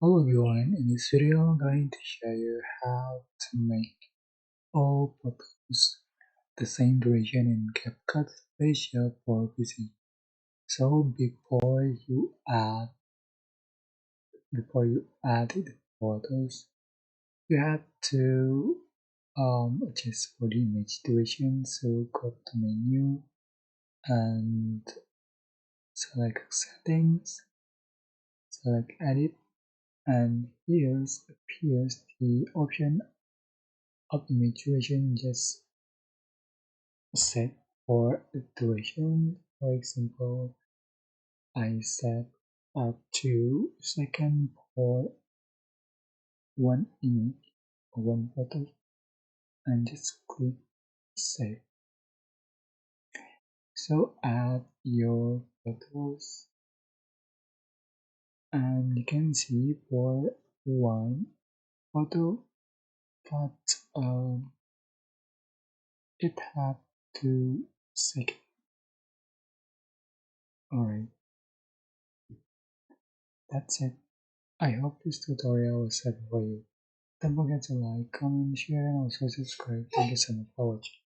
Hello everyone, in this video I'm going to show you how to make all photos the same duration in CapCut PC for PC. So before you add the photos, you have to adjust for the image duration. So go to menu and select settings, select edit, and here appears the option of image duration. Just set for the duration. For example, I set up to second for one image or one photo and just click save. So add your photos and you can see for one photo that it had 2 seconds. Alright, that's it. I hope this tutorial was helpful for you. Don't forget to like, comment, share, and also subscribe. Thank you so much for watching.